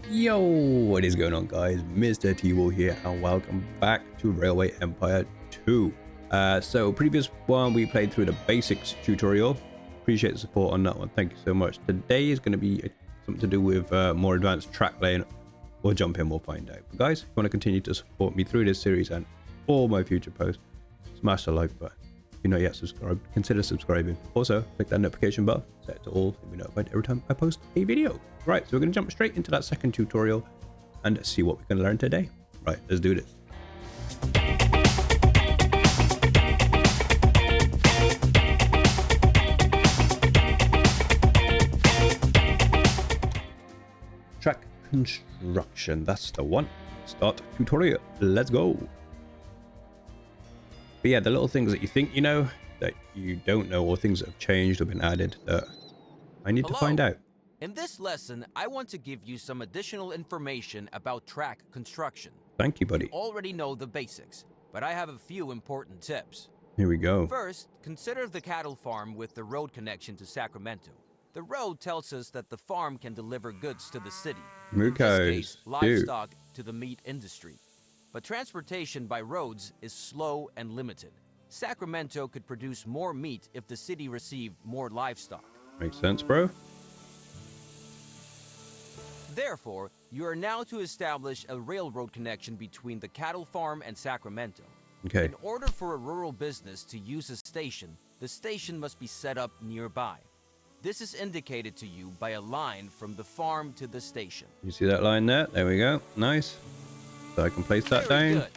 Yo, what is going on, guys? Mr. T-Wall here, and welcome back to Railway Empire 2. So previous one we played through the basics tutorial. Appreciate the support on that one, thank you so much. Today is going to be something to do with more advanced track laying. We'll jump in, we'll find out. But guys, if you want to continue to support me through this series and all my future posts, smash the like button. If you're not yet subscribed, consider subscribing. Also, click that notification bell, set it to all, to be notified every time I post a video. Right, so we're going to jump straight into that second tutorial and see what we can learn today. Right, let's do this. Track construction, that's the one. Start tutorial, let's go. But yeah, the little things that you think you know that you don't know, or things that have changed or been added that I need to find out. In this lesson, I want to give you some additional information about track construction. Thank you, buddy. You already know the basics, but I have a few important tips. Here we go. First, consider the cattle farm with the road connection to Sacramento. The road tells us that the farm can deliver goods to the city. In this case, livestock to the meat industry. But transportation by roads is slow and limited. Sacramento could produce more meat if the city received more livestock. Makes sense, bro. Therefore, you are now to establish a railroad connection between the cattle farm and Sacramento. Okay. In order for a rural business to use a station, the station must be set up nearby. This is indicated to you by a line from the farm to the station. You see that line there? There we go. Nice. So I can place that Very down. good.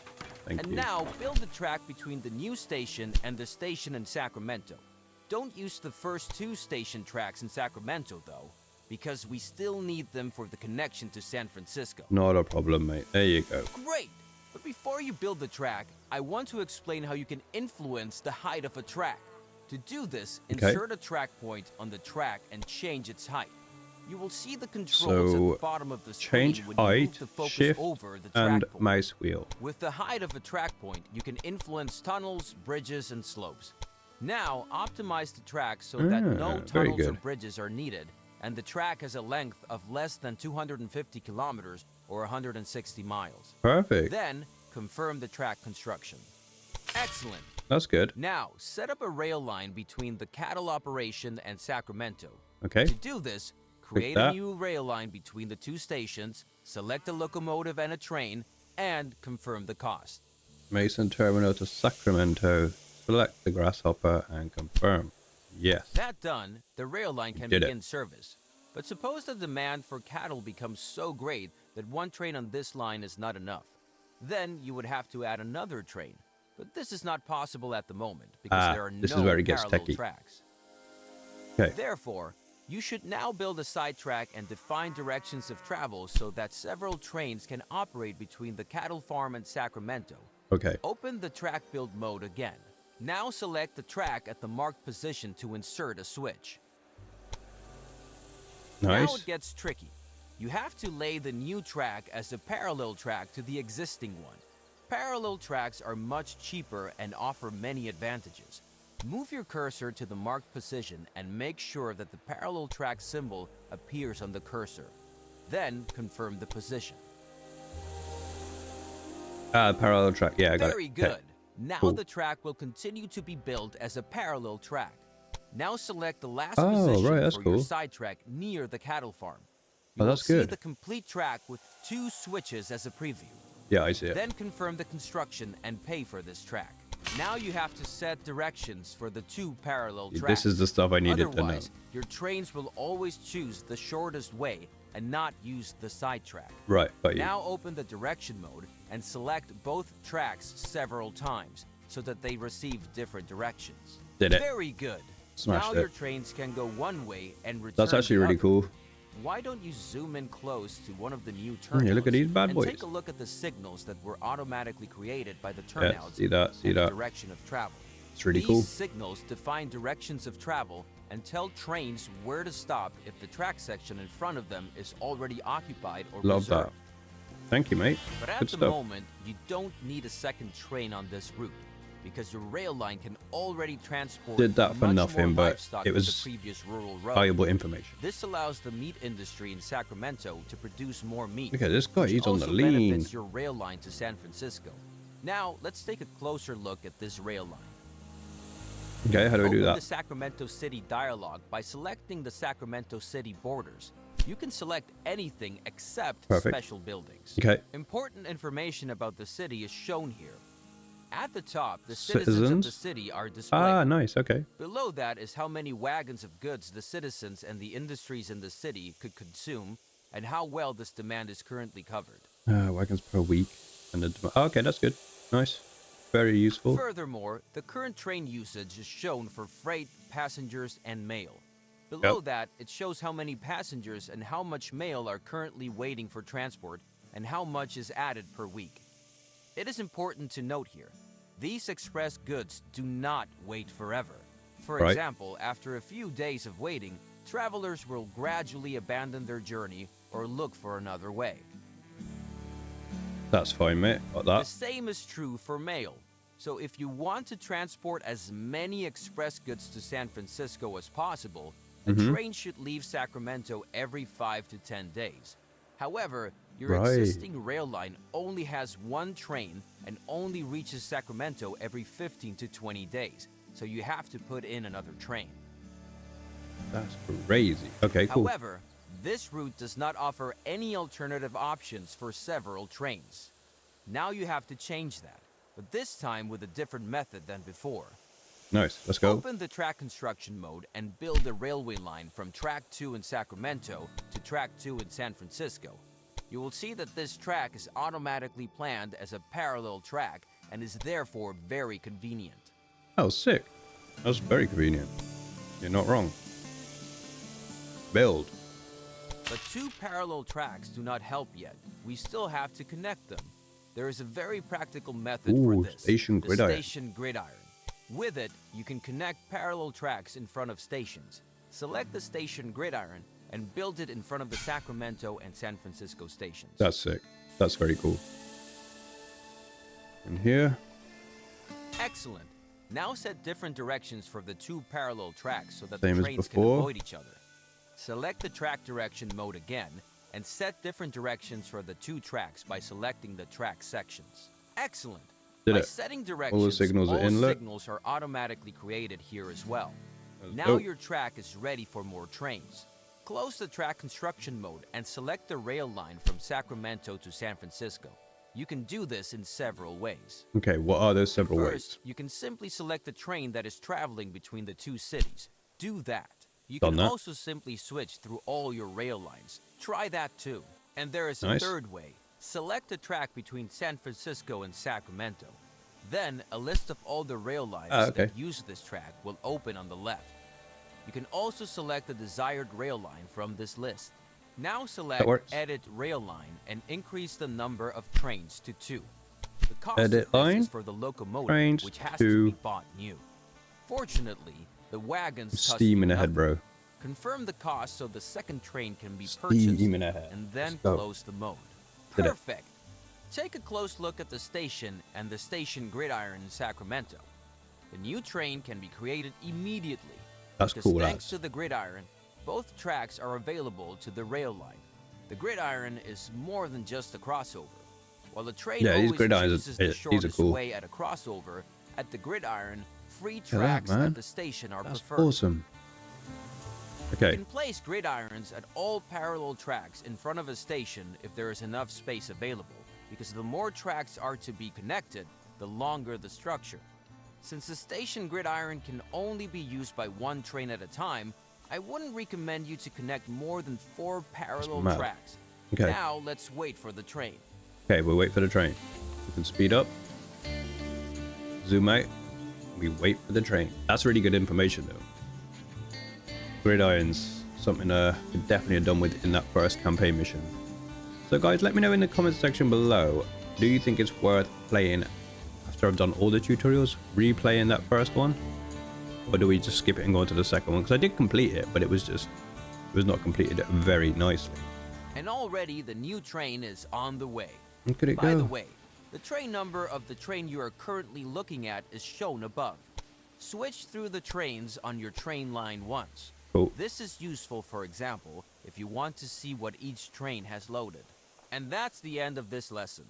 Thank And you. now build the track between the new station and the station in Sacramento. Don't use the first two station tracks in Sacramento, though, because we still need them for the connection to San Francisco. Not a problem, mate. There you go. Great! But before you build the track, I want to explain how you can influence the height of a track. To do this, insert a track point on the track and change its height. You will see the controls at the bottom of the screen change when you height, move the focus shift, over the and track point. mouse wheel. With the height of a track point, you can influence tunnels, bridges, and slopes. Now, optimize the track so that no very tunnels or good. bridges are needed, and the track has a length of less than 250 kilometers or 160 miles. Perfect. Then, confirm the track construction. Excellent. That's good. Now, set up a rail line between the cattle operation and Sacramento. Okay. To do this, create a that. new rail line between the two stations, select a locomotive and a train, and confirm the cost. Mason Terminal to Sacramento. Select the grasshopper and confirm. Yes. That done, the rail line can begin service. But suppose the demand for cattle becomes so great that one train on this line is not enough. Then you would have to add another train. But this is not possible at the moment because there are this no is where it gets parallel techie. tracks. Okay. Therefore, you should now build a sidetrack and define directions of travel so that several trains can operate between the cattle farm and Sacramento. Okay. Open the track build mode again. Now select the track at the marked position to insert a switch. Now Nice. it gets tricky. You have to lay the new track as a parallel track to the existing one. Parallel tracks are much cheaper and offer many advantages. Move your cursor to the marked position and make sure that the parallel track symbol appears on the cursor. Then confirm the position. Parallel track. Yeah, I got it. Very good. Okay. Now Cool. the track will continue to be built as a parallel track. Now select the last Oh, position right, that's for cool. your sidetrack near the cattle farm. You Oh, will that's see good. the complete track with two switches as a preview. Yeah, I see it. Then confirm the construction and pay for this track. Now you have to set directions for the two parallel tracks. This is the stuff I needed to know. Otherwise, your trains will always choose the shortest way and not use the sidetrack. Right, got you. Now open the direction mode and select both tracks several times so that they receive different directions. Did it. Very good. Smashed now it. your trains can go one way and return That's actually the really other. cool. Why don't you zoom in close to one of the new turnouts Yeah, look at these bad and boys. take a look at the signals that were automatically created by the turnouts see that, see and the that. direction of travel. It's really These cool. signals define directions of travel and tell trains where to stop if the track section in front of them is already occupied or Love reserved. that. Thank you, mate. But at Good the stuff. moment, you don't need a second train on this route. because your rail line can already transport did that for much nothing, more but livestock it than was the previous rural road. valuable information. This allows the meat industry in Sacramento to produce more meat. Okay, this guy, which he's on the also lean. benefits your rail line to San Francisco. Now, let's take a closer look at this rail line. Okay, how do we do Open that? the Sacramento City dialog by selecting the Sacramento City borders. You can select anything except special buildings. Okay. Important information about the city is shown here. At the top, the citizens of the city are displayed. Ah, nice. Okay. Below that is how many wagons of goods the citizens and the industries in the city could consume and how well this demand is currently covered. Wagons per week. And okay, that's good. Nice. Very useful. Furthermore, the current train usage is shown for freight, passengers, and mail. Below that, it shows how many passengers and how much mail are currently waiting for transport and how much is added per week. It is important to note here, these express goods do not wait forever. For example, after a few days of waiting, travelers will gradually abandon their journey or look for another way. That's fine, mate. Got that. The same is true for mail. So if you want to transport as many express goods to San Francisco as possible, a train should leave Sacramento every 5 to 10 days. However, your existing rail line only has one train and only reaches Sacramento every 15 to 20 days. So you have to put in another train. That's crazy. Okay, cool. However, this route does not offer any alternative options for several trains. Now you have to change that, but this time with a different method than before. Nice. Let's go. Open the track construction mode and build a railway line from track 2 in Sacramento to track 2 in San Francisco. You will see that this track is automatically planned as a parallel track and is therefore very convenient. Oh, sick. That's very convenient. You're not wrong. Build. But 2 parallel tracks do not help yet. We still have to connect them. There is a very practical method for this. Station gridiron. Station gridiron. With it, you can connect parallel tracks in front of stations. Select the station gridiron and build it in front of the Sacramento and San Francisco stations. That's sick. That's very cool. And here. Excellent. Now set different directions for the 2 parallel tracks so that Same the as trains can before. avoid each other. Select the track direction mode again and set different directions for the 2 tracks by selecting the track sections. Excellent. By setting directions, all the signals signals are automatically created here as well. Now your track is ready for more trains. Close the track construction mode and select the rail line from Sacramento to San Francisco. You can do this in several ways. Okay, what are those several ways? First, you can simply select the train that is traveling between the 2 cities. Do that. You Done can that. also simply switch through all your rail lines. Try that too. And there is a Nice. third way. Select a track between San Francisco and Sacramento. Then, a list of all the rail lines that use this track will open on the left. You can also select the desired rail line from this list. Now select Edit Rail Line and increase the number of trains to 2. The cost Edit of this line, is for the locomotive, trains which has to to be bought new. Fortunately, the wagons cost Steam you in ahead, nothing. bro. Confirm the cost so the second train can be purchased Steam in ahead. and then Let's go. close the mode. Did it. Perfect. Take a close look at the station and the station gridiron in Sacramento. The new train can be created immediately. That's because cool, thanks lads. to the gridiron, both tracks are available to the rail line. The gridiron is more than just a crossover. While the train Yeah, these always gridirons chooses are- the these are shortest cool. way at a crossover, at the gridiron, free at that, tracks man. at the station are That's preferred. awesome. You Okay, can place gridirons at all parallel tracks in front of a station if there is enough space available, because the more tracks are to be connected, the longer the structure. Since the station gridiron can only be used by one train at a time, I wouldn't recommend you to connect more than 4 parallel mad. tracks. Okay. Now let's wait for the train. okay, we'll wait for the train. We can speed up, zoom out. We wait for the train. That's really good information, though. Gridirons, something we definitely have done with in that first campaign mission. So, guys, let me know in the comments section below. Do you think it's worth playing after I've done all the tutorials, replaying that first one, or do we just skip it and go on to the second one? Because I did complete it, but it was not completed very nicely. And already the new train is on the way. Look at it By go. the way, The train number of the train you are currently looking at is shown above. Switch through the trains on your train line once. Cool. This is useful, for example, if you want to see what each train has loaded. And that's the end of this lesson.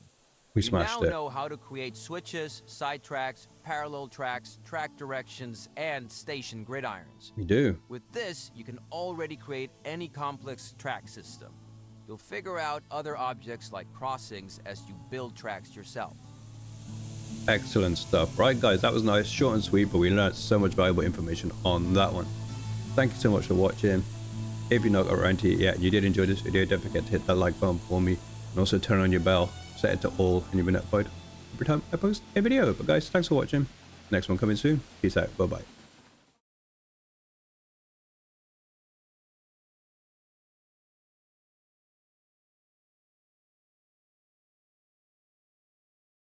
We smashed it. You now know how to create switches, side tracks, parallel tracks, track directions, and station gridirons. We do. With this, you can already create any complex track system. You'll figure out other objects like crossings as you build tracks yourself. Excellent stuff. Right, guys, that was nice, short and sweet, but we learned so much valuable information on that one. Thank you so much for watching. If you're not got around to it yet and you did enjoy this video, don't forget to hit that like button for me, and also turn on your bell, set it to all, and you'll be notified every time I post a video. But guys, thanks for watching. Next one coming soon. Peace out. Bye bye.